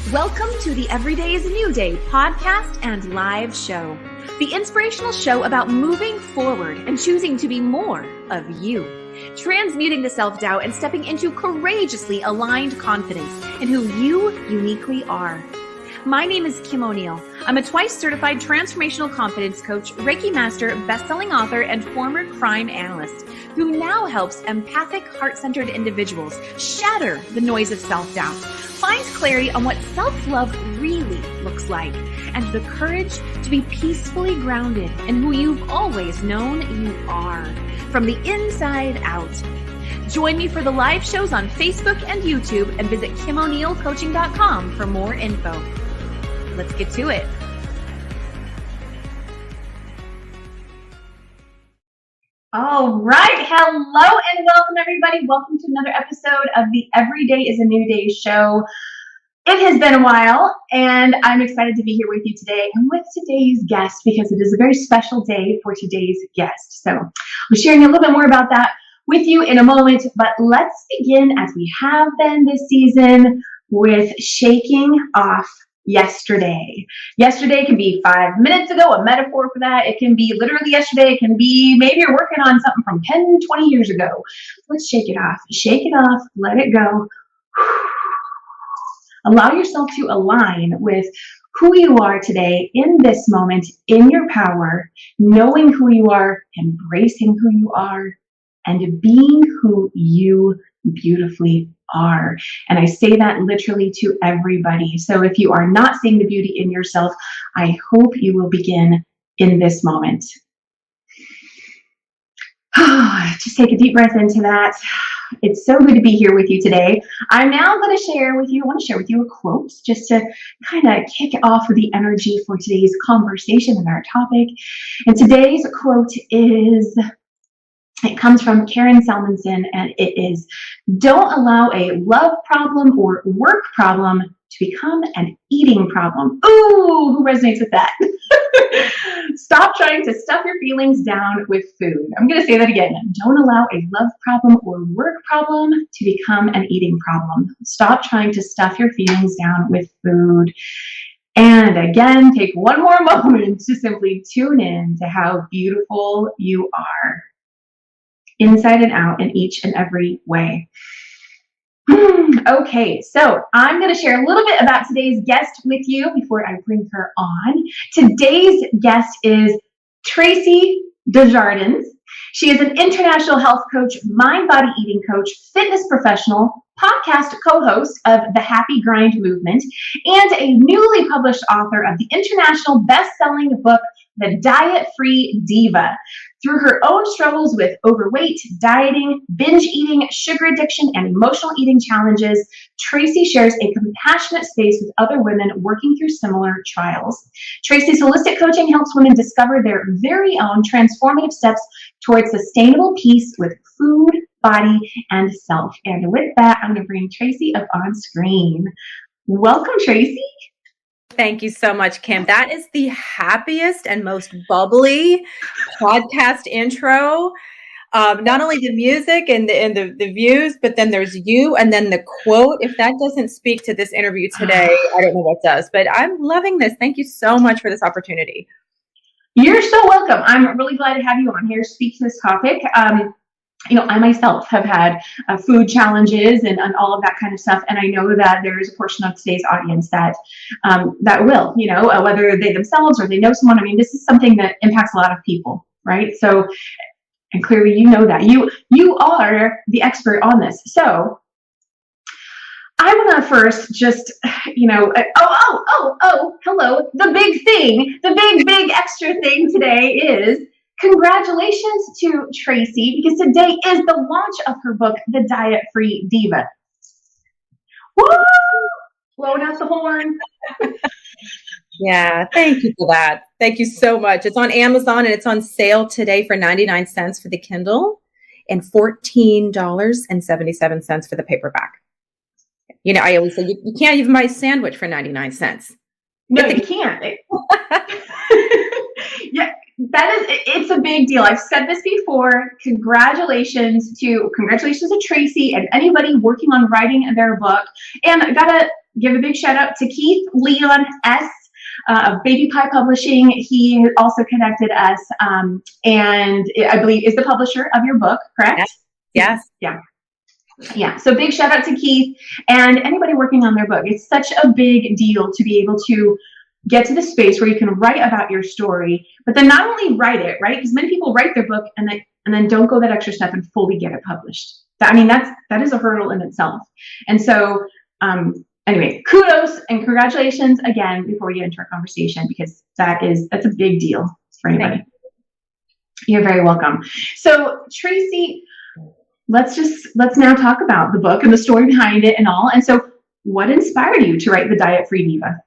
Welcome to the Every Day is a New Day podcast and live show. The inspirational show about moving forward and choosing to be more of you. Transmuting the self-doubt and stepping into courageously aligned confidence in who you uniquely are. My name is Kim O'Neill. I'm a twice certified transformational confidence coach, Reiki master, best-selling author, and former crime analyst who now helps empathic, heart-centered individuals shatter the noise of self-doubt, find clarity on what self-love really looks like, and the courage to be peacefully grounded in who you've always known you are, from the inside out. Join me for the live shows on Facebook and YouTube, and visit KimO'NeillCoaching.com for more info. Let's get to it. All right. Hello and welcome, everybody. Welcome to another episode of the Every Day is a New Day show. It has been a while, and I'm excited to be here with you today and with today's guest because it is a very special day for today's guest. So I'll be sharing a little bit more about that with you in a moment, but let's begin, as we have been this season, with shaking off yesterday. Yesterday can be 5 minutes ago, a metaphor for that. It can be literally yesterday. It can be maybe you're working on something from 10, 20 years ago. Let's shake it off. Shake it off. Let it go. Allow yourself to align with who you are today in this moment, in your power, knowing who you are, embracing who you are, and being who you beautifully are. And I say that literally to everybody. So if you are not seeing the beauty in yourself, I hope you will begin in this moment. Just take a deep breath into that. It's so good to be here with you today. I'm now going to share with you a quote just to kind of kick off the energy for today's conversation and our topic. And today's quote it comes from Karen Salmonson, and it is, "Don't allow a love problem or work problem to become an eating problem." Ooh, who resonates with that? Stop trying to stuff your feelings down with food. I'm going to say that again. Don't allow a love problem or work problem to become an eating problem. Stop trying to stuff your feelings down with food. And again, take one more moment to simply tune in to how beautiful you are, inside and out, in each and every way. Okay, so I'm going to share a little bit about today's guest with you before I bring her on. Today's guest is Tracy Desjardins. She is an international health coach, mind-body eating coach, fitness professional, podcast co-host of the Happy Grind Movement, and a newly published author of the international best-selling book, The Diet-Free Diva. Through her own struggles with overweight, dieting, binge eating, sugar addiction, and emotional eating challenges, Tracy shares a compassionate space with other women working through similar trials. Tracy's holistic coaching helps women discover their very own transformative steps towards sustainable peace with food, body, and self. And with that, I'm going to bring Tracy up on screen. Welcome, Tracy. Thank you so much, Kim. That is the happiest and most bubbly podcast intro. Not only the music and the views, but then there's you and then the quote. If that doesn't speak to this interview today, I don't know what does. But I'm loving this. Thank you so much for this opportunity. You're so welcome. I'm really glad to have you on here to speak to this topic. I myself have had food challenges and all of that kind of stuff. And I know that there is a portion of today's audience that will, whether they themselves or they know someone. I mean, this is something that impacts a lot of people, right? So, and clearly you know that. You are the expert on this. So I want to first just, hello. The big thing, the big extra thing today is congratulations to Tracy, because today is the launch of her book, The Diet-Free Diva. Woo! Blowing out the horn. Yeah, thank you for that. Thank you so much. It's on Amazon and it's on sale today for 99 cents for the Kindle and $14.77 for the paperback. I always say you can't even buy a sandwich for 99 cents. No, you can't. Yeah. It's a big deal. I've said this before. Congratulations to Tracy and anybody working on writing their book. And I gotta give a big shout out to Keith Leon S. Of Baby Pie Publishing. He also connected us, and I believe is the publisher of your book, correct? Yes. Yeah. Yeah. So big shout out to Keith and anybody working on their book. It's such a big deal to be able to get to the space where you can write about your story, but then not only write it, right? Because many people write their book and then don't go that extra step and fully get it published. That is a hurdle in itself. And so, anyway, kudos and congratulations again before we get into our conversation, because that's a big deal for anybody. You're very welcome. So Tracy, let's now talk about the book and the story behind it and all. And so what inspired you to write the Diet-Free Diva?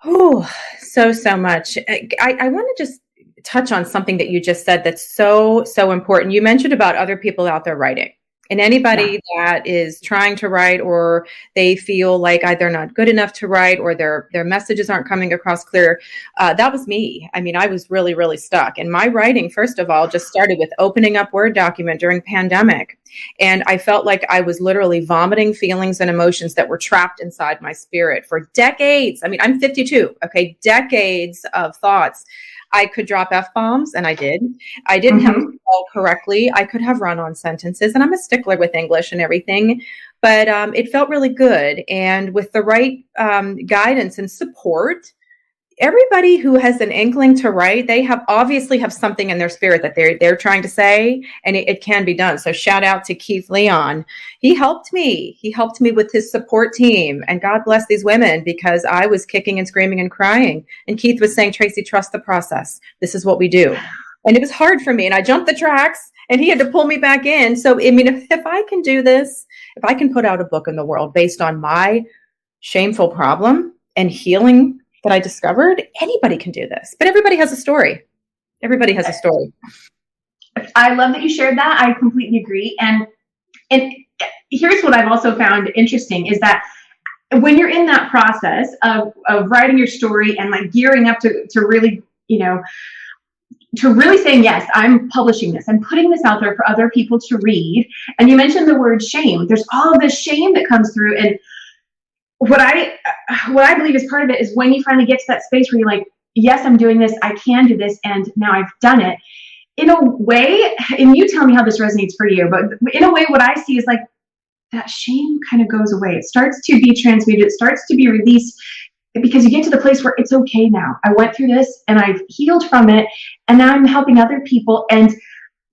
Oh, so much. I want to just touch on something that you just said that's so important. You mentioned about other people out there writing. And anybody that is trying to write, or they feel like either not good enough to write, or their messages aren't coming across clear. That was me. I mean, I was really, really stuck. And my writing, first of all, just started with opening up Word document during pandemic. And I felt like I was literally vomiting feelings and emotions that were trapped inside my spirit for decades. I mean, I'm 52. Okay. Decades of thoughts. I could drop F-bombs, and I did. I didn't have to spell correctly. I could have run-on sentences, and I'm a stickler with English and everything, but it felt really good. And with the right guidance and support, everybody who has an inkling to write, they obviously have something in their spirit that they're trying to say, and it can be done. So shout out to Keith Leon. He helped me. He helped me with his support team, and God bless these women, because I was kicking and screaming and crying. And Keith was saying, Tracy, trust the process. This is what we do. And it was hard for me, and I jumped the tracks, and he had to pull me back in. So, I mean, if I can do this, if I can put out a book in the world based on my shameful problem and healing that I discovered, anybody can do this. But everybody has a story. Everybody has a story. I love that you shared that. I completely agree. And here's what I've also found interesting is that when you're in that process of writing your story and like gearing up to really, to really saying, yes, I'm publishing this, I'm putting this out there for other people to read. And you mentioned the word shame. There's all of this shame that comes through. And what I believe is part of it is when you finally get to that space where you're like, yes, I'm doing this, I can do this, and now I've done it. In a way, and you tell me how this resonates for you, but in a way, what I see is like that shame kind of goes away. It starts to be transmuted. It starts to be released, because you get to the place where it's okay now. I went through this and I've healed from it, and now I'm helping other people. And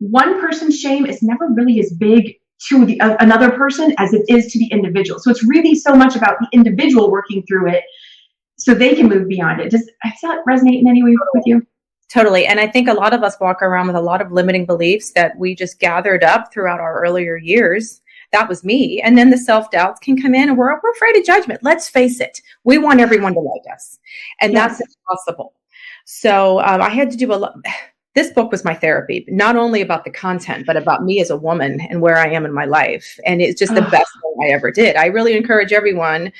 one person's shame is never really as big to another person as it is to the individual. So it's really so much about the individual working through it so they can move beyond it. Does that resonate in any way with you? Totally. And I think a lot of us walk around with a lot of limiting beliefs that we just gathered up throughout our earlier years. That was me. And then the self-doubts can come in, and we're afraid of judgment. Let's face it. We want everyone to like us, and that's impossible. So I had to do a lot. This book was my therapy, not only about the content, but about me as a woman and where I am in my life. And it's just the best thing I ever did. I really encourage everyone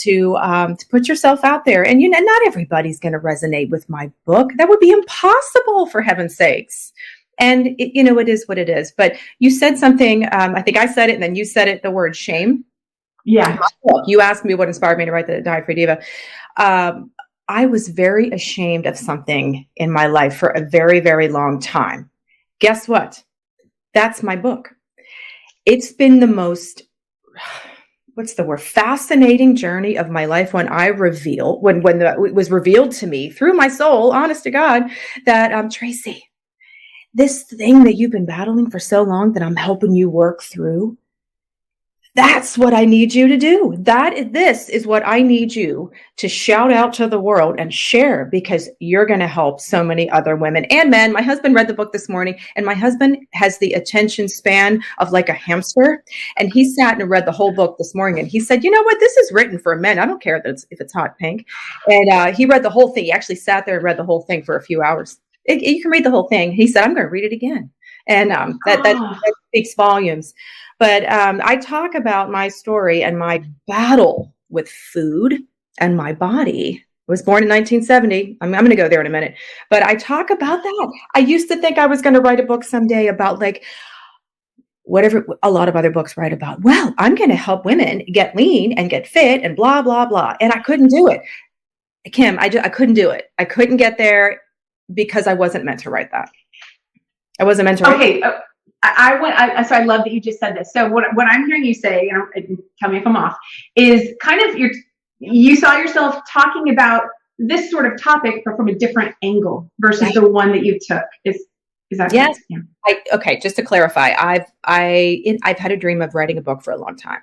to put yourself out there. And not everybody's going to resonate with my book. That would be impossible, for heaven's sakes. And it is what it is. But you said something. I think I said it, and then you said it. The word shame. Yeah. You asked me what inspired me to write the Diet-Free Diva. I was very ashamed of something in my life for a very, very long time. Guess what? That's my book. It's been the most, fascinating journey of my life when it was revealed to me through my soul, honest to God, that Tracy, this thing that you've been battling for so long that I'm helping you work through, that's what I need you to do. This is what I need you to shout out to the world and share, because you're going to help so many other women and men. My husband read the book this morning, and my husband has the attention span of like a hamster. And he sat and read the whole book this morning. And he said, you know what? This is written for men. I don't care if it's hot pink. And he read the whole thing. He actually sat there and read the whole thing for a few hours. You can read the whole thing. He said, I'm going to read it again. And that speaks volumes. But I talk about my story and my battle with food and my body. I was born in 1970. I'm going to go there in a minute. But I talk about that. I used to think I was going to write a book someday about like whatever a lot of other books write about. Well, I'm going to help women get lean and get fit and blah, blah, blah. And I couldn't do it. Kim, I couldn't do it. I couldn't get there because I wasn't meant to write that. I wasn't meant to write that. So I love that you just said this. So what I'm hearing you say, tell me if I'm off, is kind of you saw yourself talking about this sort of topic, but from a different angle versus the one that you took. Is that yes? Yeah. Okay, just to clarify, I've had a dream of writing a book for a long time,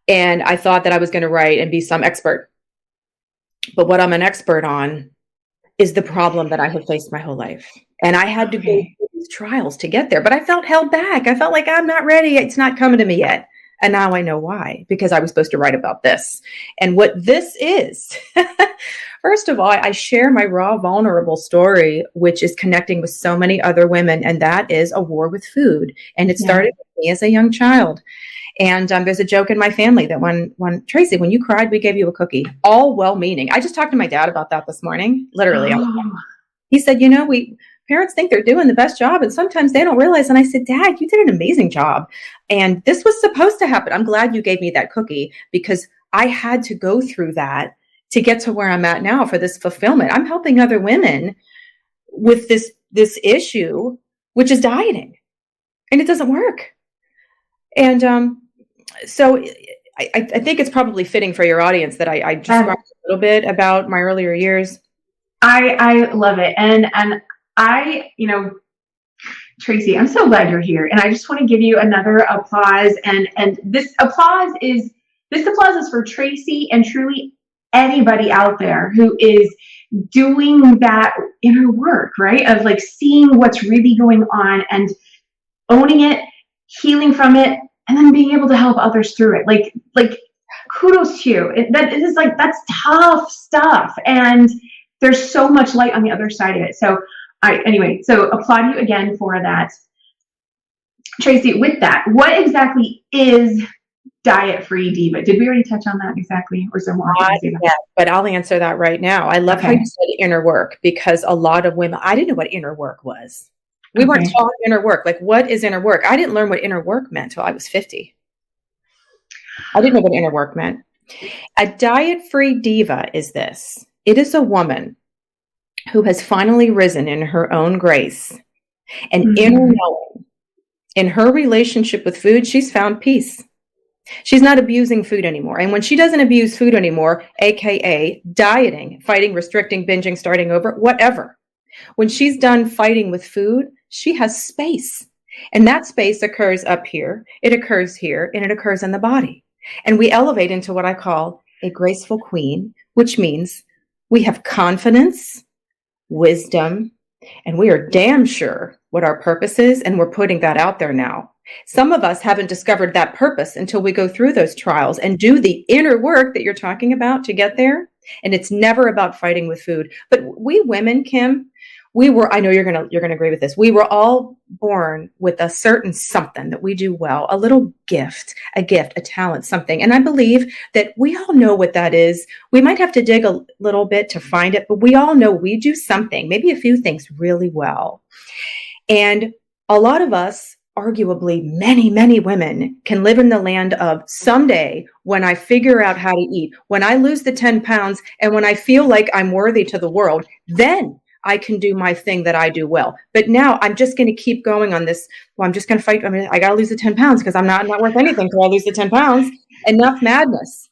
and I thought that I was going to write and be some expert. But what I'm an expert on is the problem that I have faced my whole life, and I had to go through these trials to get there. But I felt held back. I felt like I'm not ready. It's not coming to me yet. And now I know why, because I was supposed to write about this. And what this is, first of all, I share my raw, vulnerable story, which is connecting with so many other women. And that is a war with food. And it started with me as a young child. And there's a joke in my family that when Tracy, when you cried, we gave you a cookie, all well-meaning. I just talked to my dad about that this morning, literally. He said, parents think they're doing the best job, and sometimes they don't realize. And I said, Dad, you did an amazing job. And this was supposed to happen. I'm glad you gave me that cookie, because I had to go through that to get to where I'm at now for this fulfillment. I'm helping other women with this issue, which is dieting, and it doesn't work. And so I think it's probably fitting for your audience that I described a little bit about my earlier years. I love it. And Tracy, I'm so glad you're here. And I just want to give you another applause. And this applause is for Tracy and truly anybody out there who is doing that inner work, right? Of like seeing what's really going on and owning it, healing from it, and then being able to help others through it. Like kudos to you. That's tough stuff. And there's so much light on the other side of it. So applaud you again for that. Tracy, with that, what exactly is Diet-Free Diva? Did we already touch on that exactly? Or is there more? Yeah, but I'll answer that right now. I love how you said inner work, because a lot of women, I didn't know what inner work was. We weren't taught inner work. Like, what is inner work? I didn't learn what inner work meant until I was 50. I didn't know what inner work meant. A diet-free diva is this. It is a woman who has finally risen in her own grace and inner knowing. In her relationship with food, she's found peace. She's not abusing food anymore. And when she doesn't abuse food anymore, AKA dieting, fighting, restricting, binging, starting over, whatever. When she's done fighting with food, she has space. And that space occurs up here, it occurs here, and it occurs in the body. And we elevate into what I call a graceful queen, which means we have confidence, wisdom, and we are damn sure what our purpose is, and we're putting that out there now. Some of us haven't discovered that purpose until we go through those trials and do the inner work that you're talking about to get there. And it's never about fighting with food. But we women, Kim, I know you're gonna agree with this. We were all born with a certain something that we do well, a little gift, a talent, something. And I believe that we all know what that is. We might have to dig a little bit to find it, but we all know we do something, maybe a few things really well. And a lot of us, arguably many, many women, can live in the land of someday when I figure out how to eat, when I lose the 10 pounds, and when I feel like I'm worthy to the world, then I can do my thing that I do well. But now I'm just going to keep going on this. Well, I'm just going to fight. I got to lose the 10 pounds because I'm not worth anything until I lose the 10 pounds. Enough madness.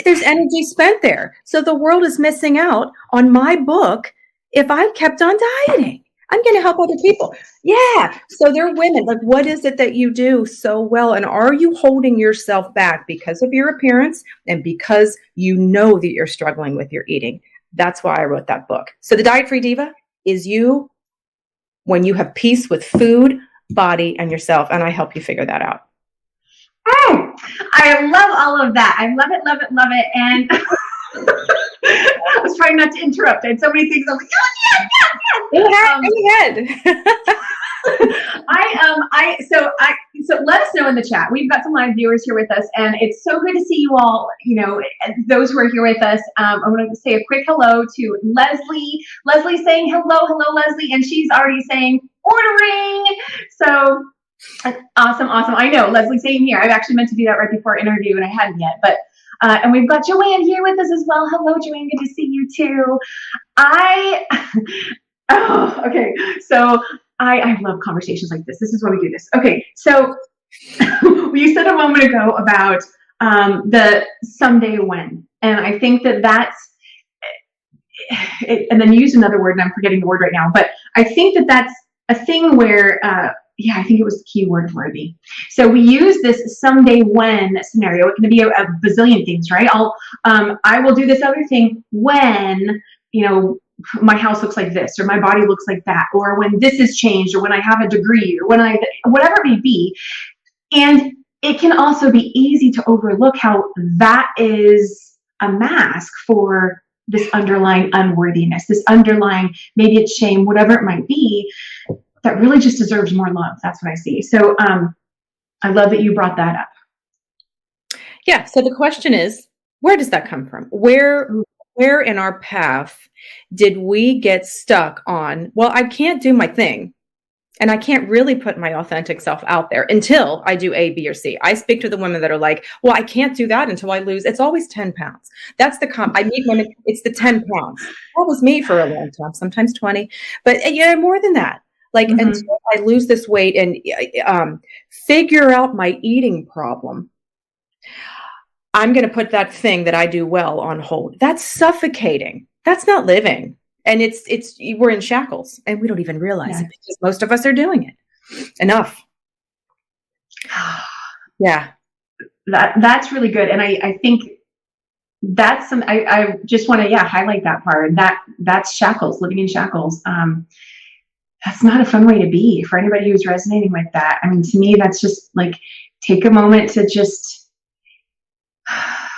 There's energy spent there. So the world is missing out on my book if I kept on dieting. I'm going to help other people. Yeah. So they're women. Like, what is it that you do so well? And are you holding yourself back because of your appearance and because you know that you're struggling with your eating? That's why I wrote that book. So the Diet-Free Diva is you when you have peace with food, body, and yourself. And I help you figure that out. I love all of that. I love it. And I was trying not to interrupt. I had so many things. I was like, Go ahead. So let us know in the chat. We've got some live viewers here with us, and it's so good to see you all. Those who are here with us. I want to say a quick hello to Leslie. Leslie saying hello, Leslie, and she's already saying ordering. So awesome. I know, Leslie, same here. I've actually meant to do that right before our interview and I hadn't yet, but and we've got Joanne here with us as well. Hello, Joanne. Good to see you too. Okay. So I love conversations like this. This is why we do this. Okay. So you said a moment ago about the someday when, and I think that's it, and then you used another word and I'm forgetting the word right now, but I think that's a thing where, I think it was keyword worthy. So we use this someday when scenario. It can be a bazillion things, right? I will do this other thing when, my house looks like this, or my body looks like that, or when this is changed, or when I have a degree, or whatever it may be. And it can also be easy to overlook how that is a mask for this underlying unworthiness, this underlying, maybe it's shame, whatever it might be, that really just deserves more love. That's what I see. So I love that you brought that up. Yeah. So the question is, where does that come from? Where in our path did we get stuck on, well, I can't do my thing. And I can't really put my authentic self out there until I do A, B, or C. I speak to the women that are like, well, I can't do that until I lose. It's always 10 pounds. That's the I meet women, it's the 10 pounds. That was me for a long time, sometimes 20, but more than that. Like, until I lose this weight and figure out my eating problem, I'm going to put that thing that I do well on hold. That's suffocating. That's not living. And we're in shackles and we don't even realize it because most of us are doing it. Enough. Yeah. That's really good. And I think that's I just want to, highlight that part. That's shackles, living in shackles. That's not a fun way to be for anybody who's resonating with that. I mean, to me, that's just like, take a moment to just, I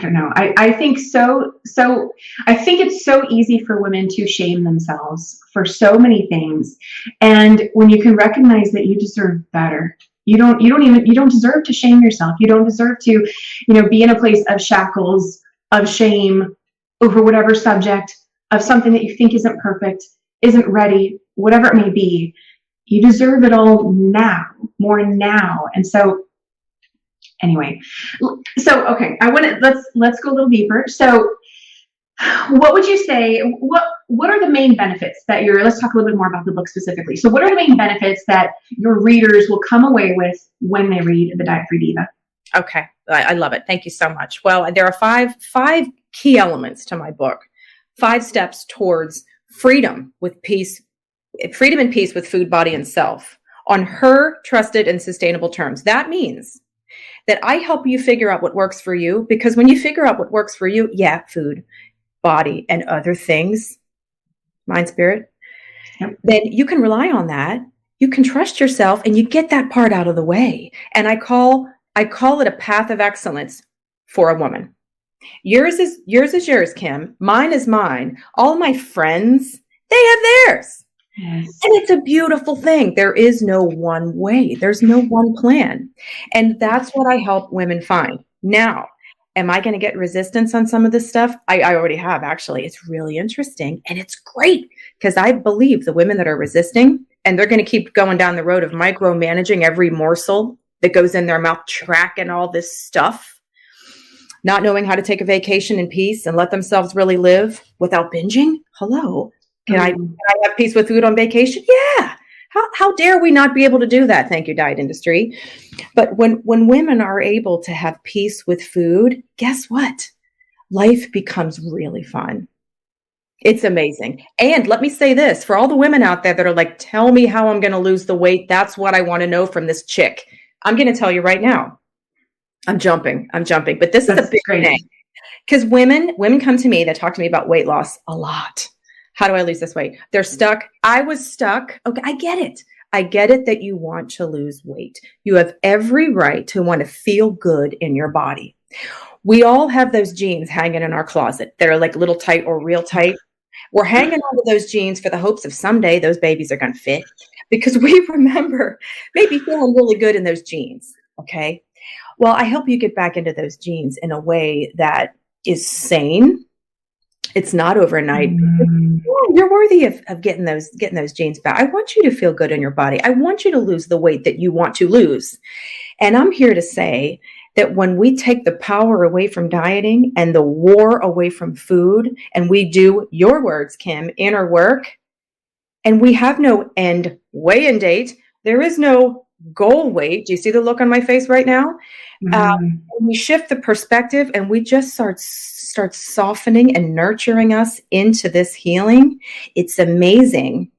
don't know. I think I think it's so easy for women to shame themselves for so many things. And when you can recognize that you deserve better, you don't deserve to shame yourself. You don't deserve to, be in a place of shackles, of shame over whatever subject, of something that you think isn't perfect, isn't ready, whatever it may be. You deserve it all now, more now. And so anyway, okay, let's go a little deeper. So what would you say, what are the main benefits that let's talk a little bit more about the book specifically. So what are the main benefits that your readers will come away with when they read The Diet-Free Diva? Okay. I love it. Thank you so much. Well, there are five key elements to my book, 5 steps towards freedom and peace with food, body, and self on her trusted and sustainable terms. That means that I help you figure out what works for you, because when you figure out what works for you, food, body, and other things, mind, spirit, then you can rely on that. You can trust yourself and you get that part out of the way. And I call it a path of excellence for a woman. Yours is yours, Kim. Mine is mine. All my friends, they have theirs. Yes. And it's a beautiful thing. There is no one way. There's no one plan. And that's what I help women find. Now, am I going to get resistance on some of this stuff? I already have, actually. It's really interesting. And it's great because I believe the women that are resisting, and they're going to keep going down the road of micromanaging every morsel that goes in their mouth, tracking all this stuff, not knowing how to take a vacation in peace and let themselves really live without binging. Hello. Can I have peace with food on vacation? Yeah. How dare we not be able to do that? Thank you, diet industry. But when women are able to have peace with food, guess what? Life becomes really fun. It's amazing. And let me say this, for all the women out there that are like, tell me how I'm going to lose the weight. That's what I want to know from this chick. I'm going to tell you right now. I'm jumping. But this is a big thing. Because women come to me, they talk to me about weight loss a lot. How do I lose this weight? They're stuck. I was stuck. Okay, I get it. I get it that you want to lose weight. You have every right to want to feel good in your body. We all have those jeans hanging in our closet that are like little tight or real tight. We're hanging on to those jeans for the hopes of someday those babies are going to fit, because we remember maybe feeling really good in those jeans. Okay. Well, I help you get back into those jeans in a way that is sane, It's not overnight. Mm. You're worthy of getting those genes back. I want you to feel good in your body. I want you to lose the weight that you want to lose. And I'm here to say that when we take the power away from dieting and the war away from food, and we do, your words, Kim, inner work, and we have no end weigh-in date, there is no goal weight. Do you see the look on my face right now? We shift the perspective and we just start softening and nurturing us into this healing. It's amazing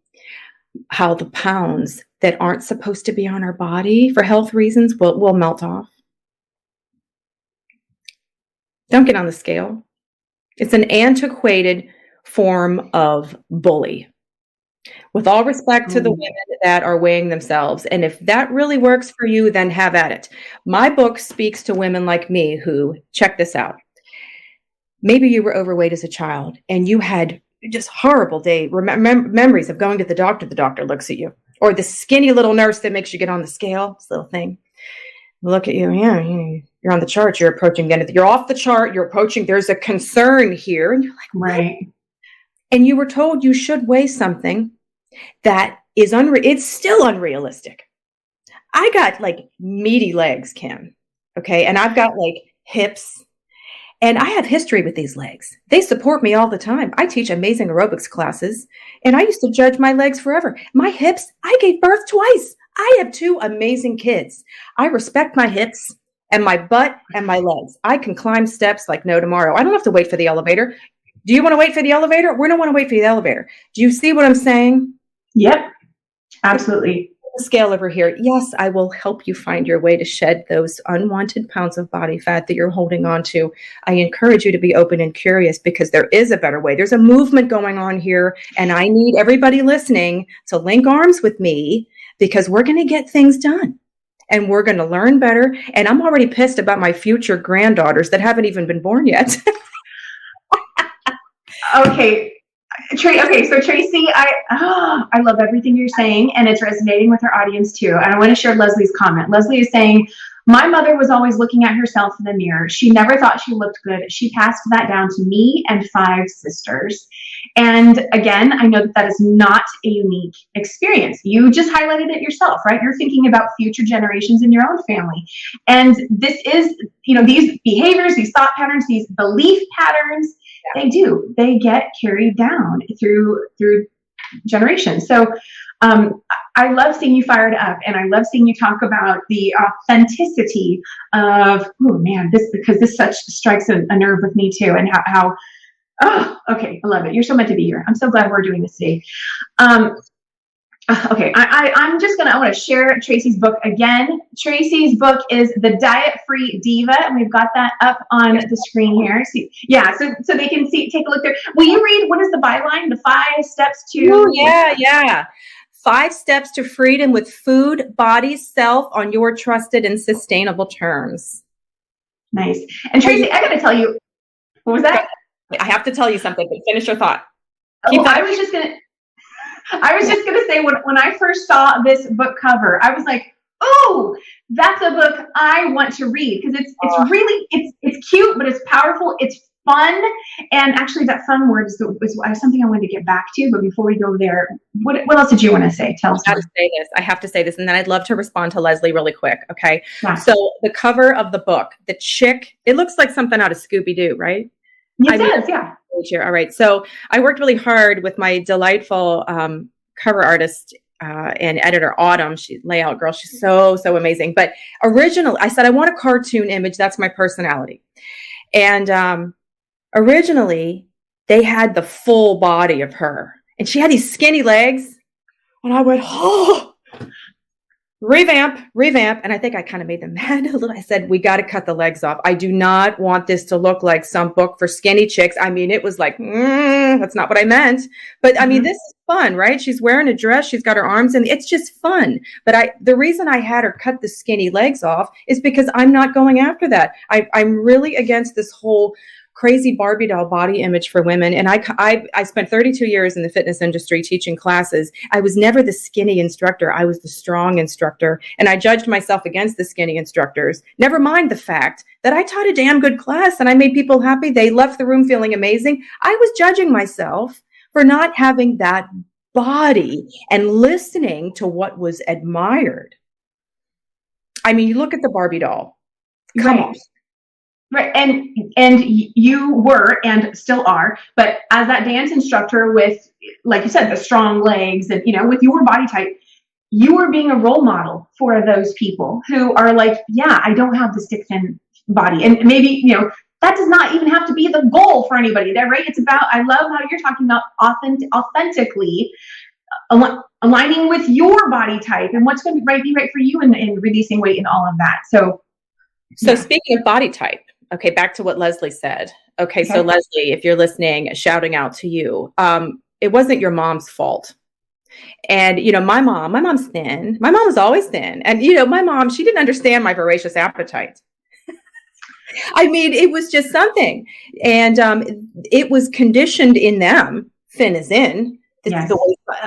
how the pounds that aren't supposed to be on our body for health reasons will melt off. Don't get on the scale. It's an antiquated form of bully. With all respect to the women that are weighing themselves. And if that really works for you, then have at it. My book speaks to women like me who, check this out. Maybe you were overweight as a child and you had just horrible memories of going to the doctor looks at you. Or the skinny little nurse that makes you get on the scale, this little thing. Look at you, yeah, you're on the chart, you're approaching the end of you're off the chart, you're approaching, there's a concern here. And you're like, right. What? And you were told you should weigh something that is it's still unrealistic. I got like meaty legs, Kim. Okay. And I've got like hips. And I have history with these legs. They support me all the time. I teach amazing aerobics classes, and I used to judge my legs forever. My hips, I gave birth twice. I have 2 amazing kids. I respect my hips and my butt and my legs. I can climb steps like no tomorrow. I don't have to wait for the elevator. Do you want to wait for the elevator? We don't want to wait for the elevator. Do you see what I'm saying? Yep, absolutely. Scale over here. Yes, I will help you find your way to shed those unwanted pounds of body fat that you're holding on to. I encourage you to be open and curious because there is a better way. There's a movement going on here, and I need everybody listening to link arms with me because we're going to get things done and we're going to learn better. And I'm already pissed about my future granddaughters that haven't even been born yet. Okay. So Tracy, I love everything you're saying, and it's resonating with our audience too. And I want to share Leslie's comment. Leslie is saying, my mother was always looking at herself in the mirror. She never thought she looked good. She passed that down to me and 5 sisters. And again, I know that is not a unique experience. You just highlighted it yourself, right? You're thinking about future generations in your own family. And this is, these behaviors, these thought patterns, these belief patterns, they get carried down through generations. So I love seeing you fired up, and I love seeing you talk about the authenticity of, because this strikes a nerve with me too, and how okay, I love it. You're so meant to be here. I'm so glad we're doing this today. Okay, I want to share Tracy's book again. Tracy's book is The Diet-Free Diva, and we've got that up on the screen here. So they can take a look there. Will you read, what is the byline? The 5 steps to... Ooh, yeah. 5 steps to freedom with food, body, self on your trusted and sustainable terms. Nice. And Tracy, I got to tell you, what was that? I have to tell you something, but finish your thought. I was just gonna say when I first saw this book cover, I was like, "Oh, that's a book I want to read," because it's cute, but it's powerful, it's fun, and actually that fun word is something I wanted to get back to. But before we go there, what else did you want to say? Tell us. I have to say this, and then I'd love to respond to Leslie really quick. Okay, yeah. So the cover of the book, the chick, it looks like something out of Scooby-Doo, right? It does, yeah. All right. So I worked really hard with my delightful cover artist and editor, Autumn. Layout girl. She's so amazing. But originally, I said, I want a cartoon image. That's my personality. And originally, they had the full body of her. And she had these skinny legs. And I went, oh, revamp. And I think I kind of made them mad a little. I said, we got to cut the legs off. I do not want this to look like some book for skinny chicks. I mean, it was like, that's not what I meant. But I mean, this is fun, right? She's wearing a dress. She's got her arms in. It's just fun. But the reason I had her cut the skinny legs off is because I'm not going after that. I'm really against this whole crazy Barbie doll body image for women. And I spent 32 years in the fitness industry teaching classes. I was never the skinny instructor. I was the strong instructor. And I judged myself against the skinny instructors. Never mind the fact that I taught a damn good class and I made people happy. They left the room feeling amazing. I was judging myself for not having that body and listening to what was admired. I mean, you look at the Barbie doll. Come on. Right. And you were and still are, but as that dance instructor with, like you said, the strong legs and, with your body type, you were being a role model for those people who are like, yeah, I don't have the stick thin body. And maybe, that does not even have to be the goal for anybody there, right? It's about, I love how you're talking about authentically aligning with your body type and what's going to be right for you and releasing weight and all of that. So speaking of body type, okay, back to what Leslie said. Okay, so Leslie, if you're listening, shouting out to you, it wasn't your mom's fault. And, my mom's thin. My mom was always thin. And, my mom, she didn't understand my voracious appetite. I mean, it was just something. And it was conditioned in them, thin as in. Yes.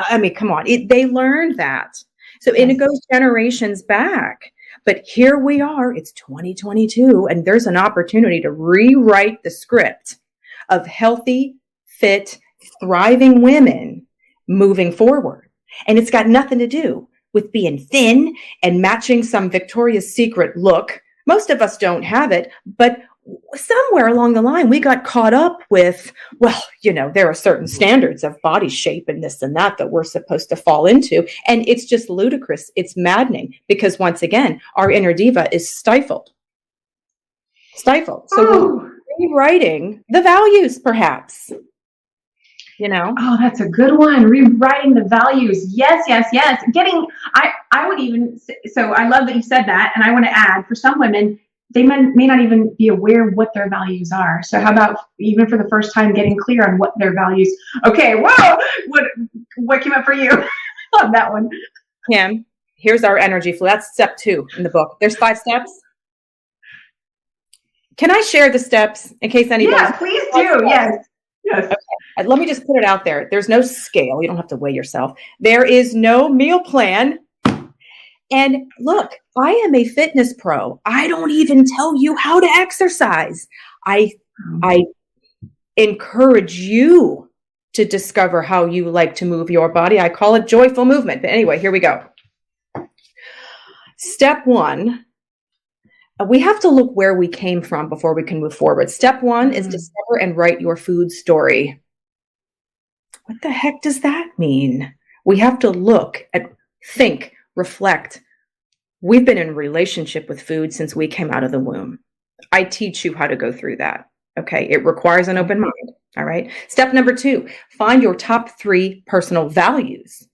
I mean, come on. They learned that. So, and it goes generations back. But here we are, it's 2022, and there's an opportunity to rewrite the script of healthy, fit, thriving women moving forward. And it's got nothing to do with being thin and matching some Victoria's Secret look. Most of us don't have it, but somewhere along the line, we got caught up with, well, there are certain standards of body shape and this and that we're supposed to fall into. And it's just ludicrous. It's maddening because once again, our inner diva is stifled. So we're rewriting the values, perhaps. Oh, that's a good one. Rewriting the values. Yes. I would even, so I love that you said that. And I want to add, for some women, they may not even be aware what their values are. So how about even for the first time getting clear on what their values? Okay, whoa, what came up for you on that one? Kim, here's our energy flow. That's step 2 in the book. There's 5 steps. Can I share the steps in case anybody? Yeah, please do. Yes. Okay. Let me just put it out there. There's no scale. You don't have to weigh yourself. There is no meal plan. And look, I am a fitness pro. I don't even tell you how to exercise. I encourage you to discover how you like to move your body. I call it joyful movement. But anyway, here we go. Step 1, we have to look where we came from before we can move forward. Step 1 is discover and write your food story. What the heck does that mean? We have to think, reflect. We've been in a relationship with food since we came out of the womb. I teach you how to go through that. Okay. It requires an open mind. All right. Step number 2, find your top 3 personal values.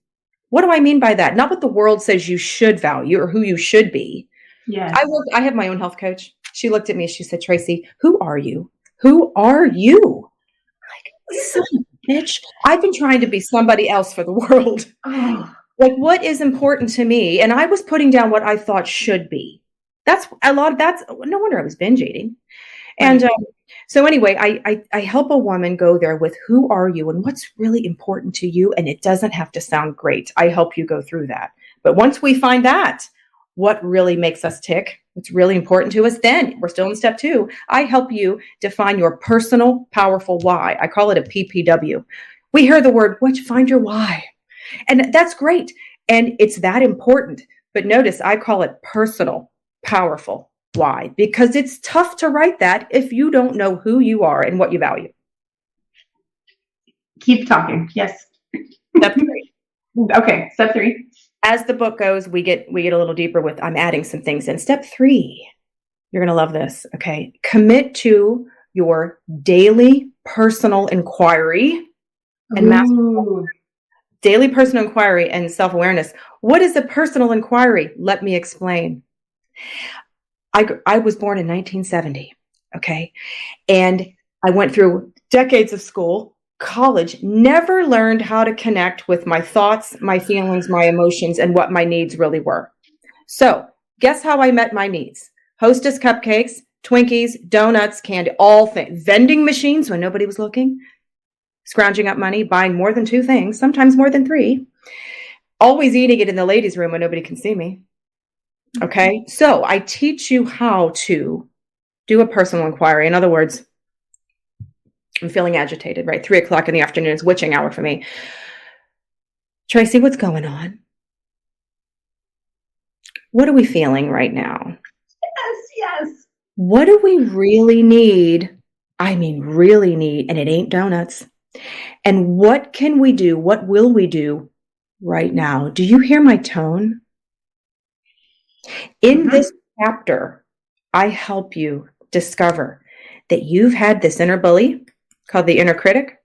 What do I mean by that? Not what the world says you should value or who you should be. Yes. I have my own health coach. She looked at me. She said, Tracy, who are you? Who are you? Like, son of a bitch. I've been trying to be somebody else for the world. Oh. Like, what is important to me? And I was putting down what I thought should be. That's no wonder I was binge eating. And so anyway, I help a woman go there with who are you and what's really important to you. And it doesn't have to sound great. I help you go through that. But once we find that, what really makes us tick, what's really important to us, then we're still in step 2. I help you define your personal, powerful why. I call it a PPW. We hear the word, find your why. And that's great. And it's that important. But notice I call it personal, powerful why, because it's tough to write that if you don't know who you are and what you value. Keep talking. Yes. Step 3. Okay. Step 3. As the book goes, we get a little deeper with, I'm adding some things in. Step 3, you're going to love this. Okay. Commit to your daily personal inquiry and master. Daily personal inquiry and self-awareness. What is a personal inquiry? Let me explain. I was born in 1970. Okay. And I went through decades of school, college, never learned how to connect with my thoughts, my feelings, my emotions, and what my needs really were. So guess how I met my needs? Hostess cupcakes, Twinkies, donuts, candy, all things. Vending machines when nobody was looking, scrounging up money, buying more than 2 things, sometimes more than 3, always eating it in the ladies' room when nobody can see me. Okay. So I teach you how to do a personal inquiry. In other words, I'm feeling agitated, right? 3:00 in the afternoon is witching hour for me. Tracy, what's going on? What are we feeling right now? Yes. What do we really need? I mean, really need, and it ain't donuts. And what can we do? What will we do right now? Do you hear my tone? In this chapter, I help you discover that you've had this inner bully called the inner critic,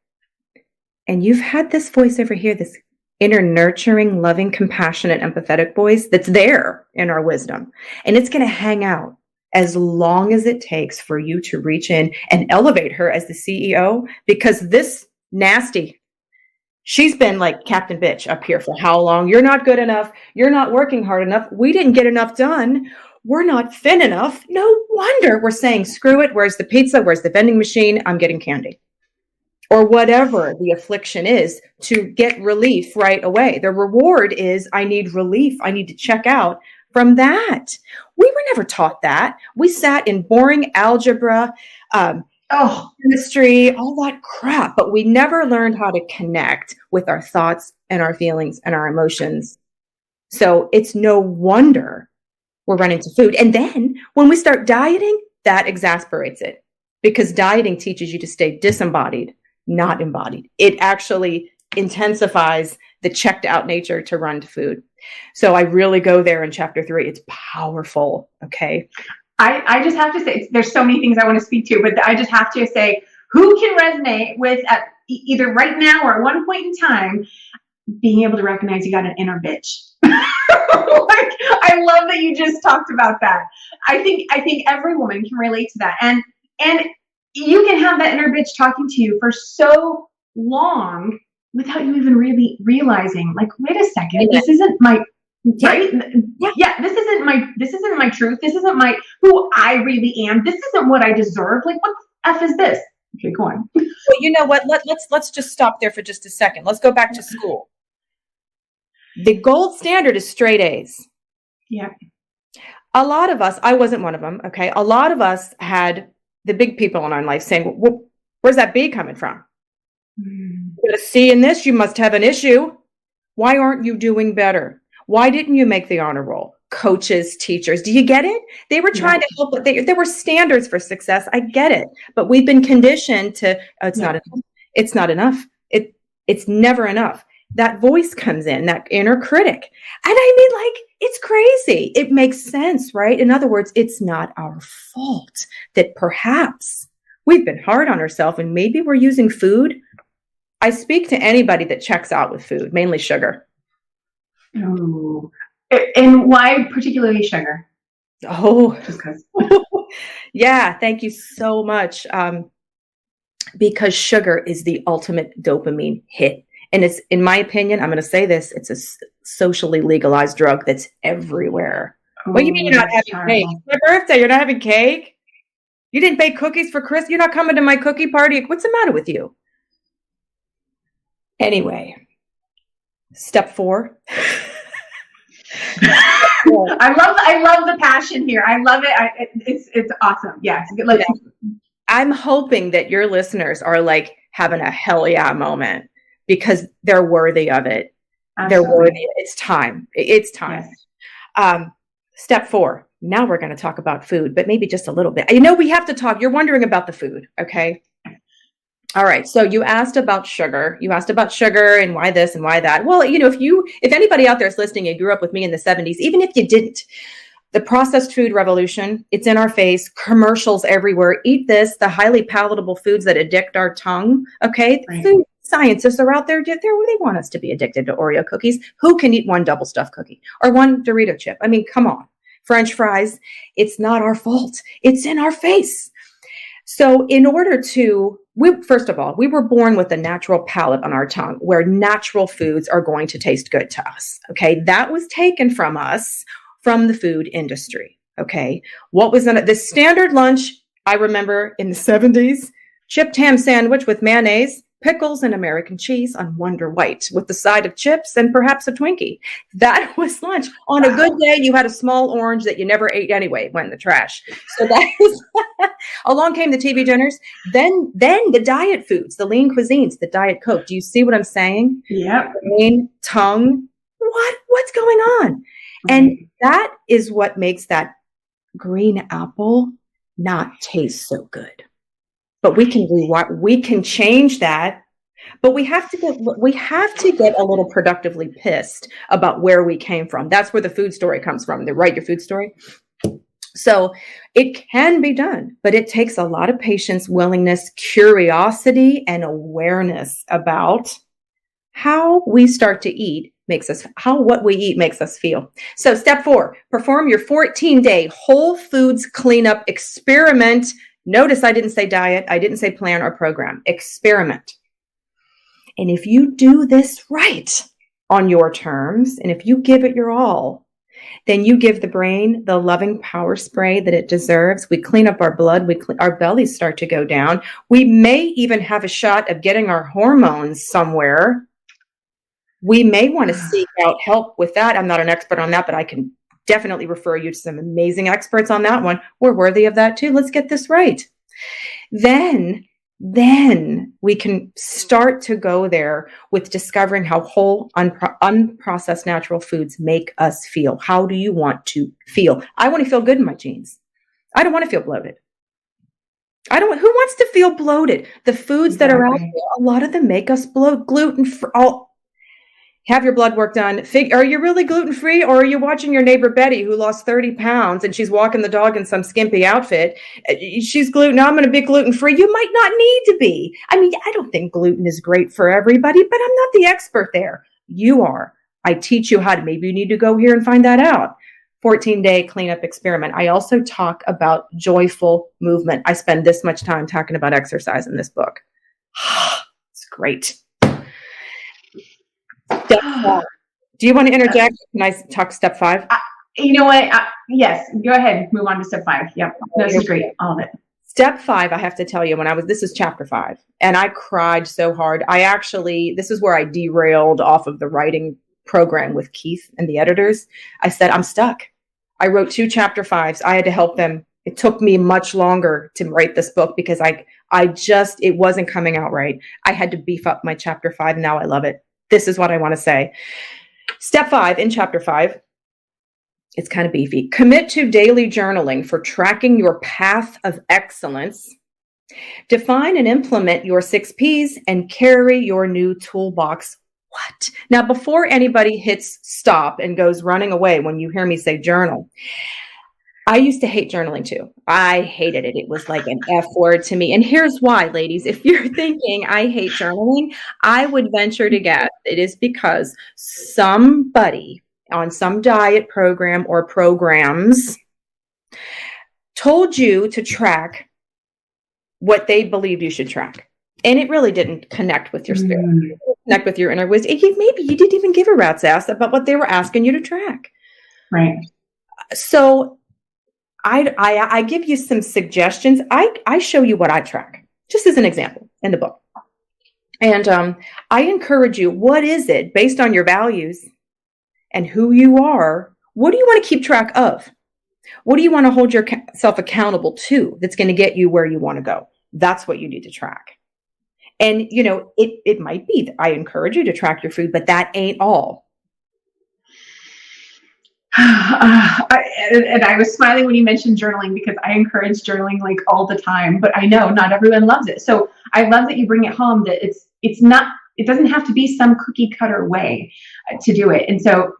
and you've had this voice over here, this inner nurturing, loving, compassionate, empathetic voice that's there in our wisdom. And it's going to hang out as long as it takes for you to reach in and elevate her as the CEO, because this nasty, she's been like Captain Bitch up here for how long? You're not good enough. You're not working hard enough. We didn't get enough done. We're not thin enough. No wonder we're saying, screw it. Where's the pizza? Where's the vending machine? I'm getting candy. Or whatever the affliction is, to get relief right away. The reward is, I need relief. I need to check out from that. We were never taught that. We sat in boring algebra, chemistry, all that crap, but we never learned how to connect with our thoughts and our feelings and our emotions. So it's no wonder we're running to food. And then when we start dieting, that exasperates it, because dieting teaches you to stay disembodied, not embodied. It actually intensifies the checked out nature to run to food. So I really go there in chapter 3. It's powerful. Okay. I just have to say, there's so many things I want to speak to, but I just have to say, who can resonate with either right now or at one point in time, being able to recognize you got an inner bitch. Like, I love that you just talked about that. I think every woman can relate to that. And you can have that inner bitch talking to you for so long without you even really realizing, like, wait a second, this isn't my right. Yeah, this isn't my truth. This isn't who I really am. This isn't what I deserve. Like, what the F is this? Okay, go on. Well, you know what? Let's just stop there for just a second. Let's go back to school. The gold standard is straight A's. Yeah. A lot of us, I wasn't one of them. Okay. A lot of us had the big people in our life saying, well, where's that B coming from? You got a C in this, you must have an issue. Why aren't you doing better? Why didn't you make the honor roll? Coaches, teachers, do you get it? They were trying to help. There were standards for success. I get it. But we've been conditioned to, it's not enough. It's not enough. It's never enough. That voice comes in, that inner critic. And I mean, like, it's crazy. It makes sense, right? In other words, it's not our fault that perhaps we've been hard on ourselves and maybe we're using food. I speak to anybody that checks out with food, mainly sugar. Oh, and why particularly sugar? Oh, just because. Yeah, thank you so much. Because sugar is the ultimate dopamine hit. And it's, in my opinion, I'm going to say this, it's a socially legalized drug that's everywhere. What do you mean you're not having cake? It's my birthday. You're not having cake? You didn't bake cookies for Christmas? You're not coming to my cookie party? What's the matter with you? Anyway, step 4. I love the passion here. I love it. It's awesome. Yes. Yeah, I'm hoping that your listeners are like having a hell yeah moment, because they're worthy of it. Absolutely. They're worthy. It's time. It's time. Yes. Step 4. Now we're going to talk about food, but maybe just a little bit. You know, we have to talk. You're wondering about the food. Okay. All right. So you asked about sugar. You asked about sugar and why this and why that. Well, you know, if anybody out there is listening and grew up with me in the 70s, even if you didn't, the processed food revolution, it's in our face, commercials everywhere. Eat this, the highly palatable foods that addict our tongue. Okay. Right. Food scientists are out there. They want us to be addicted to Oreo cookies. Who can eat one double stuffed cookie or one Dorito chip? I mean, come on. French fries. It's not our fault. It's in our face. So in order to, first of all, we were born with a natural palate on our tongue where natural foods are going to taste good to us. Okay. That was taken from us from the food industry. Okay. What was the standard lunch? I remember in the 70s, chipped ham sandwich with mayonnaise, pickles, and American cheese on Wonder White with the side of chips and perhaps a Twinkie. That was lunch. On a good day, you had a small orange that you never ate anyway, went in the trash. So that was, along came the TV dinners. Then the diet foods, the lean cuisines, the Diet Coke. Do you see what I'm saying? Yep. Brain, tongue. What's going on? And that is what makes that green apple not taste so good. But we can change that. But we have to get a little productively pissed about where we came from. That's where the food story comes from. The Write Your Food Story. So it can be done, but it takes a lot of patience, willingness, curiosity, and awareness about how we start to eat what we eat makes us feel. So step 4, perform your 14-day whole foods cleanup experiment. Notice I didn't say diet. I didn't say plan or program. Experiment. And if you do this right on your terms, and if you give it your all, then you give the brain the loving power spray that it deserves. We clean up our blood. Our bellies start to go down. We may even have a shot of getting our hormones somewhere. We may want to seek out help with that. I'm not an expert on that, but I can definitely refer you to some amazing experts on that one. We're worthy of that too. Let's get this right. Then we can start to go there with discovering how whole, unprocessed natural foods make us feel. How do you want to feel? I want to feel good in my jeans. I don't want to feel bloated. Who wants to feel bloated? The foods that are out there, a lot of them make us bloat. Have your blood work done. Are you really gluten-free, or are you watching your neighbor Betty, who lost 30 pounds and she's walking the dog in some skimpy outfit? She's gluten. I'm going to be gluten-free. You might not need to be. I mean, I don't think gluten is great for everybody, but I'm not the expert there. You are. I teach you how to. Maybe you need to go here and find that out. 14-day cleanup experiment. I also talk about joyful movement. I spend this much time talking about exercise in this book. It's great. Step 5. Do you want to interject? Can I talk step 5? You know what? Yes, go ahead. Move on to step 5. Yep. This is great. All of it. Step 5, I have to tell you, this is chapter 5, and I cried so hard. This is where I derailed off of the writing program with Keith and the editors. I said, I'm stuck. I wrote 2 chapter 5s. I had to help them. It took me much longer to write this book because it wasn't coming out right. I had to beef up my chapter 5. And now I love it. This is what I want to say. Step 5 in chapter 5, it's kind of beefy. Commit to daily journaling for tracking your path of excellence. Define and implement your 6 Ps and carry your new toolbox. What? Now, before anybody hits stop and goes running away when you hear me say journal, I used to hate journaling too. I hated it. It was like an F word to me. And here's why, ladies. If you're thinking I hate journaling, I would venture to guess it is because somebody on some diet program or programs told you to track what they believed you should track. And it really didn't connect with your spirit, connect with your inner wisdom. Maybe you didn't even give a rat's ass about what they were asking you to track. Right. So I give you some suggestions. I show you what I track, just as an example in the book. And I encourage you, what is it based on your values and who you are? What do you want to keep track of? What do you want to hold yourself accountable to that's going to get you where you want to go? That's what you need to track. And, it might be that I encourage you to track your food, but that ain't all. And I was smiling when you mentioned journaling because I encourage journaling like all the time, but I know not everyone loves it. So I love that you bring it home that it doesn't have to be some cookie cutter way to do it. And so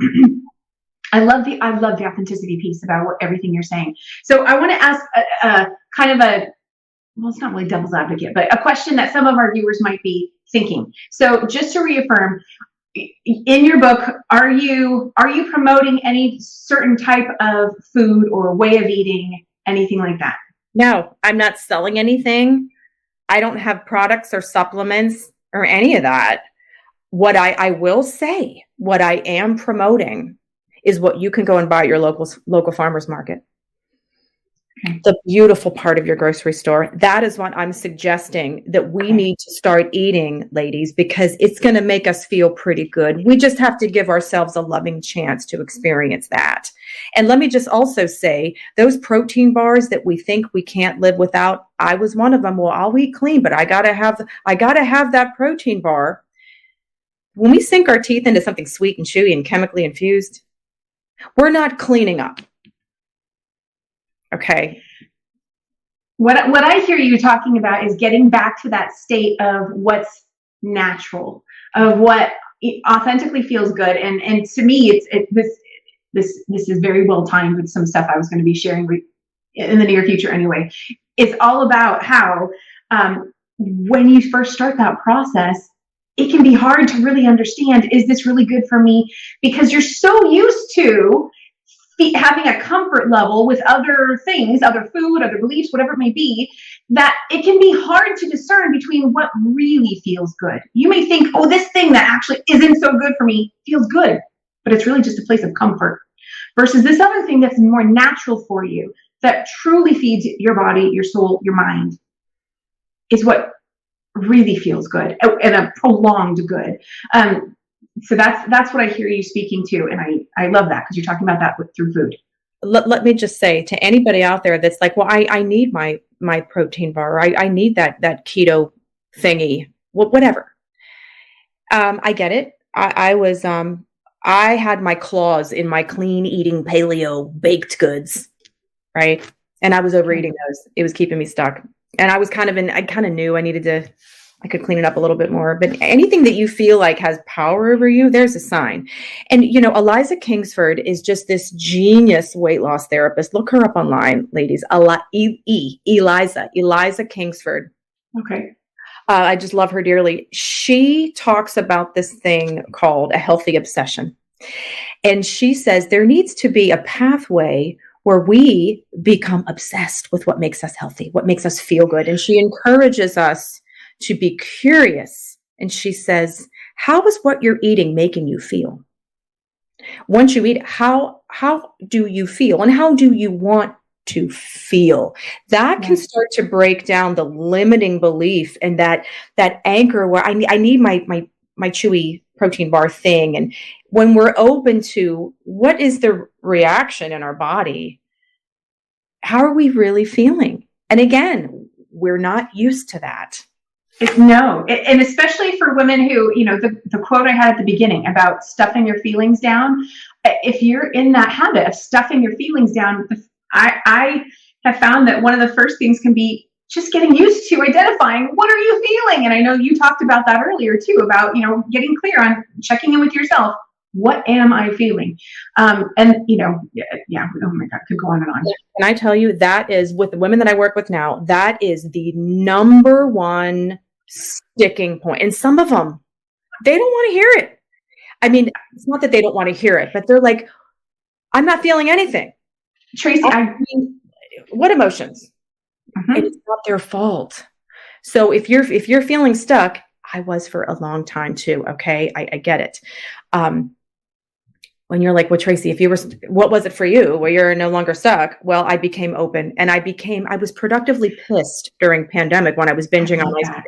I love the authenticity piece about everything you're saying. So I want to ask it's not really devil's advocate, but a question that some of our viewers might be thinking. So just to reaffirm, in your book, are you promoting any certain type of food or way of eating, anything like that? No, I'm not selling anything. I don't have products or supplements or any of that. What I will say, what I am promoting is what you can go and buy at your local farmer's market. the beautiful part of your grocery store. That is what I'm suggesting that we need to start eating, ladies, because it's going to make us feel pretty good. We just have to give ourselves a loving chance to experience that. And let me just also say, those protein bars that we think we can't live without, I was one of them. Well, I'll eat clean, but I gotta have that protein bar. When we sink our teeth into something sweet and chewy and chemically infused, we're not cleaning up. Okay. What I hear you talking about is getting back to that state of what's natural, of what authentically feels good. And to me, this is very well timed with some stuff I was going to be sharing in the near future anyway. It's all about how when you first start that process, it can be hard to really understand, is this really good for me? Because you're so used to having a comfort level with other things, other food, other beliefs, whatever it may be, that it can be hard to discern between what really feels good. You may think, oh, this thing that actually isn't so good for me feels good, but it's really just a place of comfort. Versus this other thing that's more natural for you, that truly feeds your body, your soul, your mind, is what really feels good, and a prolonged good. So that's what I hear you speaking to. And I love that, because you're talking about that through food. Let me just say to anybody out there that's like, well, I need my protein bar. I need that keto thingy, whatever. I get it. I had my claws in my clean eating paleo baked goods, right? And I was overeating those. It was keeping me stuck. And I kind of knew I could clean it up a little bit more. But anything that you feel like has power over you, there's a sign. And, Eliza Kingsford is just this genius weight loss therapist. Look her up online, ladies. Eliza Kingsford. Okay. I just love her dearly. She talks about this thing called a healthy obsession. And she says there needs to be a pathway where we become obsessed with what makes us healthy, what makes us feel good. And she encourages us to be curious. And she says, how is what you're eating making you feel? Once you eat, how do you feel? And how do you want to feel? That can start to break down the limiting belief and that anchor where I need my chewy protein bar thing. And when we're open to what is the reaction in our body, how are we really feeling? And again, we're not used to that. No, and especially for women who, the quote I had at the beginning about stuffing your feelings down, if you're in that habit of stuffing your feelings down, I have found that one of the first things can be just getting used to identifying, what are you feeling? And I know you talked about that earlier too, about, getting clear on checking in with yourself. What am I feeling? Oh my God, could go on and on. Can I tell you, that is, with the women that I work with now, that is the number one sticking point. And some of them, they don't want to hear it. I mean, it's not that they don't want to hear it, but they're like, I'm not feeling anything. Tracy, what emotions? Mm-hmm. And it's not their fault. So if you're feeling stuck, I was for a long time too. Okay. I get it. When you're like, well, Tracy, what was it for you? Well, you're no longer stuck. Well, I became open, and I was productively pissed during pandemic when I was binging on ice cream.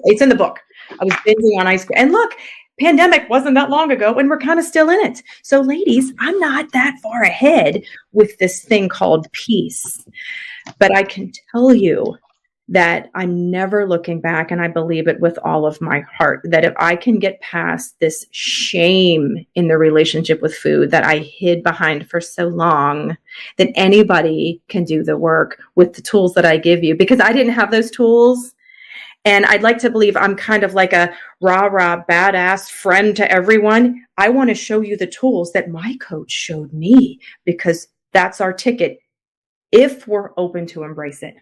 It's in the book. I was binging on ice cream. And look, pandemic wasn't that long ago, and we're kind of still in it. So ladies, I'm not that far ahead with this thing called peace, but I can tell you that I'm never looking back, and I believe it with all of my heart, that if I can get past this shame in the relationship with food that I hid behind for so long, that anybody can do the work with the tools that I give you, because I didn't have those tools. And I'd like to believe I'm kind of like a rah-rah badass friend to everyone. I want to show you the tools that my coach showed me, because that's our ticket if we're open to embrace it.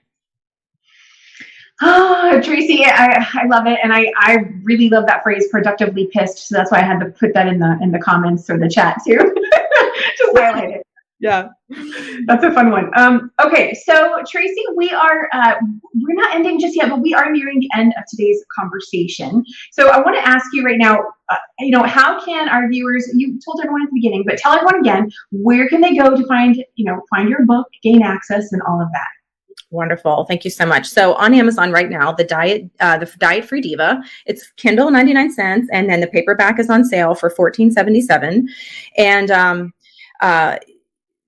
Oh, Tracy, I love it. And I really love that phrase, productively pissed. So that's why I had to put that in the comments or the chat too. Just highlight it. Yeah. That's a fun one. Okay, so Tracy, we're not ending just yet, but we are nearing the end of today's conversation. So I want to ask you right now, how can our viewers, you told everyone at the beginning, but tell everyone again, where can they go to find your book, gain access, and all of that? Wonderful. Thank you so much. So on Amazon right now, the Diet-Free Diva, it's Kindle 99 cents. And then the paperback is on sale for $14.77. And,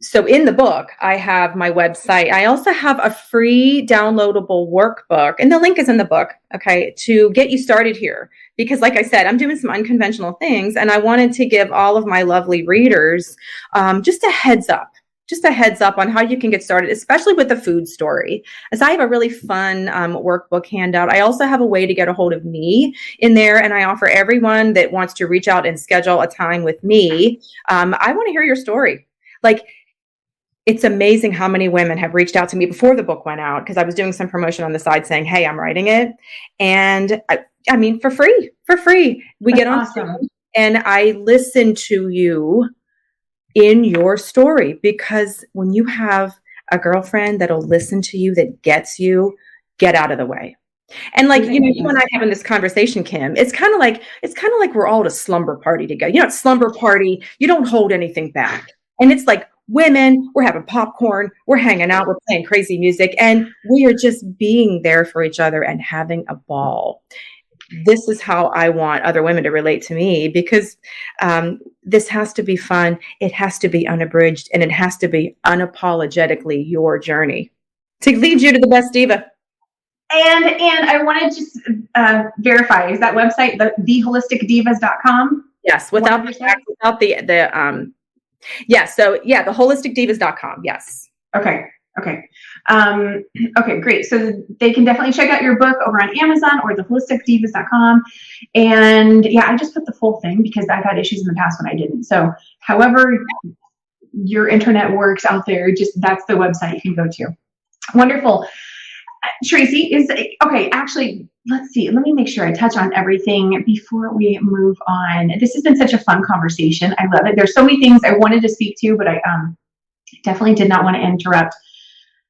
so in the book, I have my website. I also have a free downloadable workbook, and the link is in the book, okay, to get you started here. Because like I said, I'm doing some unconventional things, and I wanted to give all of my lovely readers just a heads up on how you can get started, especially with the food story. As I have a really fun workbook handout. I also have a way to get a hold of me in there, and I offer everyone that wants to reach out and schedule a time with me. I want to hear your story. Like, it's amazing how many women have reached out to me before the book went out, because I was doing some promotion on the side saying, hey, I'm writing it. And I mean, for free, we get on awesome. And I listen to you in your story, because when you have a girlfriend that'll listen to you, that gets you, get out of the way. And like, you and I having this conversation, Kim, it's kind of like we're all at a slumber party together. At slumber party, you don't hold anything back. And it's like, women, we're having popcorn, we're hanging out, we're playing crazy music, and we are just being there for each other and having a ball. This is how I want other women to relate to me, because this has to be fun. It has to be unabridged, and it has to be unapologetically your journey to lead you to the best diva. And I want to just verify, is that website theholisticdivas.com? Yes, without the theholisticdivas.com. Yes. Okay, great. So they can definitely check out your book over on Amazon or theholisticdivas.com. And yeah, I just put the full thing because I've had issues in the past when I didn't. So however your internet works out there, just that's the website you can go to. Wonderful. Tracy, actually, let's see. Let me make sure I touch on everything before we move on. This has been such a fun conversation. I love it. There's so many things I wanted to speak to, but I definitely did not want to interrupt.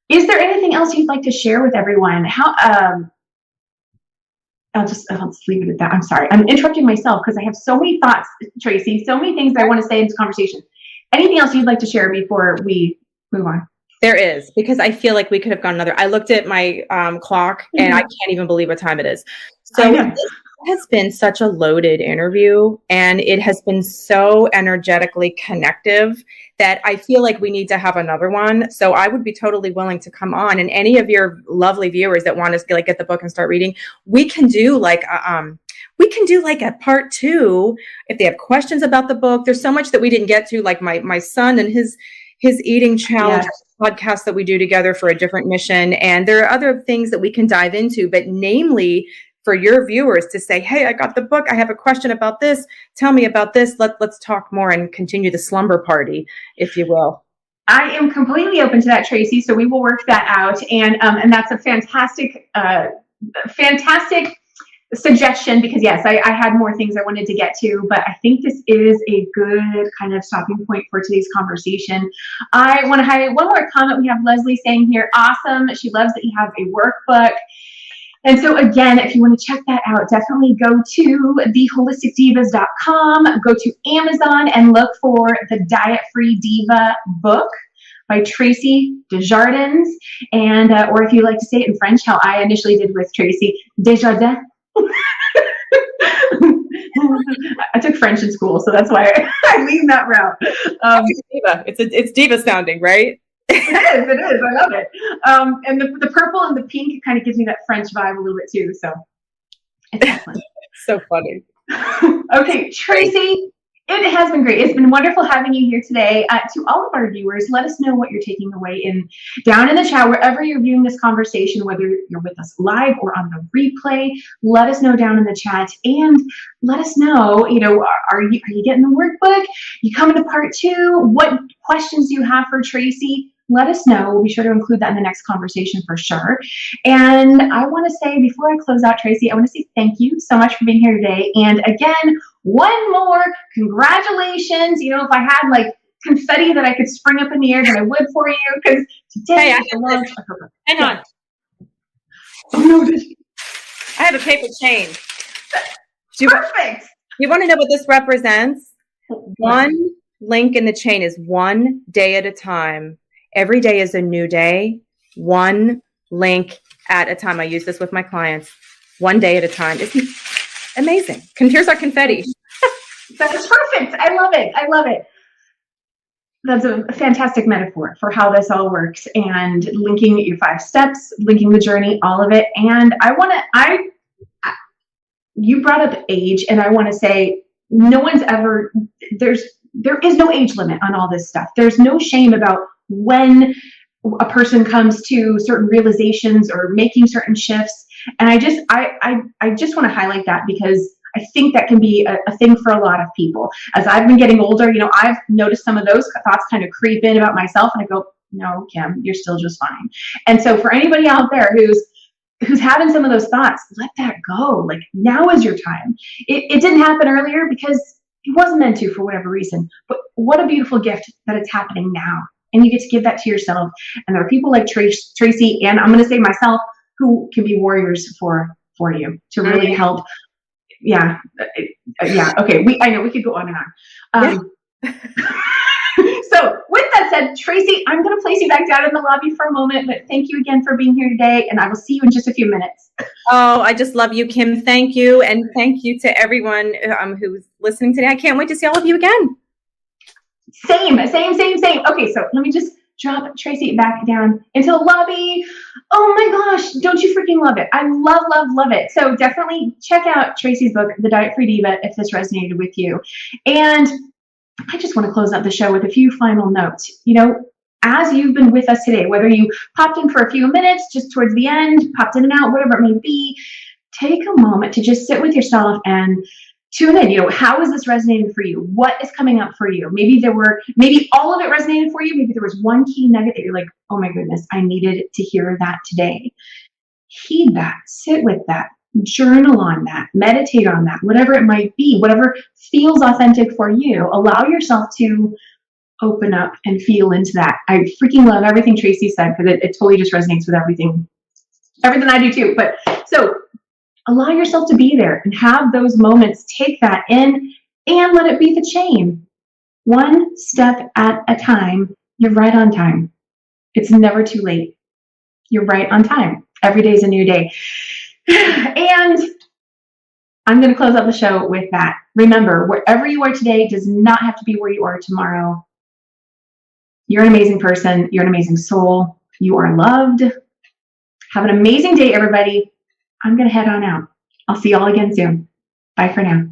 Is there anything else you'd like to share with everyone? I'll just leave it at that. I'm sorry. I'm interrupting myself because I have so many thoughts, Tracy, so many things I want to say in this conversation. Anything else you'd like to share before we move on? There is, because I feel like we could have gone another. I looked at my clock and I can't even believe what time it is. So this has been such a loaded interview, and it has been so energetically connective that I feel like we need to have another one. So I would be totally willing to come on, and any of your lovely viewers that want to get the book and start reading, we can do like a part 2 if they have questions about the book. There's so much that we didn't get to, like my son and his eating challenge podcast that we do together for a different mission. And there are other things that we can dive into, but namely for your viewers to say, hey, I got the book. I have a question about this. Tell me about this. Let's talk more and continue the slumber party, if you will. I am completely open to that, Tracy. So we will work that out. And that's a fantastic suggestion, because yes, I had more things I wanted to get to, but I think this is a good kind of stopping point for today's conversation. I want to highlight one more comment. We have Leslie saying here, awesome. She loves that you have a workbook. And so again, if you want to check that out, definitely go to theholisticdivas.com, go to Amazon and look for the Diet-Free Diva book by Tracy Desjardins. And, or if you like to say it in French, how I initially did with Tracy, Desjardins. I took French in school, so that's why I lean that route. It's diva sounding, right? It is. I love it. And the purple and the pink kind of gives me that French vibe a little bit too. So it's excellent. So funny. Okay, Tracy, it has been great. It's been wonderful having you here today. To all of our viewers, let us know what you're taking away down in the chat, wherever you're viewing this conversation, whether you're with us live or on the replay. Let us know down in the chat, and let us know, are you getting the workbook? You coming to part 2? What questions do you have for Tracy? Let us know. We'll be sure to include that in the next conversation for sure. And I want to say, before I close out, Tracy, I want to say thank you so much for being here today. And again, one more congratulations. If I had confetti that I could spring up in the air that I would for you, because today is the launch. Hang on. Oh no, I have a paper chain. Perfect. You want to know what this represents? One link in the chain is one day at a time. Every day is a new day. One link at a time. I use this with my clients. One day at a time. It's amazing. Here's our confetti. That's perfect. I love it. I love it. That's a fantastic metaphor for how this all works, and linking your 5 steps, linking the journey, all of it. And you brought up age, and I want to say there is no age limit on all this stuff. There's no shame about when a person comes to certain realizations or making certain shifts. And I just want to highlight that, because I think that can be a thing for a lot of people. As I've been getting older, I've noticed some of those thoughts kind of creep in about myself, and I go, no, Kim, you're still just fine. And so for anybody out there who's having some of those thoughts, let that go. Like, now is your time. It didn't happen earlier because it wasn't meant to, for whatever reason. But what a beautiful gift that it's happening now. And you get to give that to yourself. And there are people like Tracy, and I'm going to say myself, who can be warriors for you to really help. Yeah. Okay. I know we could go on and on. So with that said, Tracy, I'm going to place you back down in the lobby for a moment, but thank you again for being here today. And I will see you in just a few minutes. Oh, I just love you, Kim. Thank you. And thank you to everyone who's listening today. I can't wait to see all of you again. Same. Okay. So let me just drop Tracy back down into the lobby. Oh my gosh, don't you freaking love it? I love it. So definitely check out Tracy's book, The Diet-Free Diva, if this resonated with you. And I just want to close out the show with a few final notes. As you've been with us today, whether you popped in for a few minutes, just towards the end, popped in and out, whatever it may be, take a moment to just sit with yourself and tune in. How is this resonating for you? What is coming up for you? Maybe all of it resonated for you. Maybe there was one key nugget that you're like, oh my goodness, I needed to hear that today. Heed that, sit with that, journal on that, meditate on that, whatever it might be, whatever feels authentic for you. Allow yourself to open up and feel into that. I freaking love everything Tracy said, because it totally just resonates with everything I do too. But so allow yourself to be there and have those moments. Take that in and let it be the chain. One step at a time. You're right on time. It's never too late. You're right on time. Every day is a new day. And I'm going to close out the show with that. Remember, wherever you are today does not have to be where you are tomorrow. You're an amazing person. You're an amazing soul. You are loved. Have an amazing day, everybody. I'm going to head on out. I'll see you all again soon. Bye for now.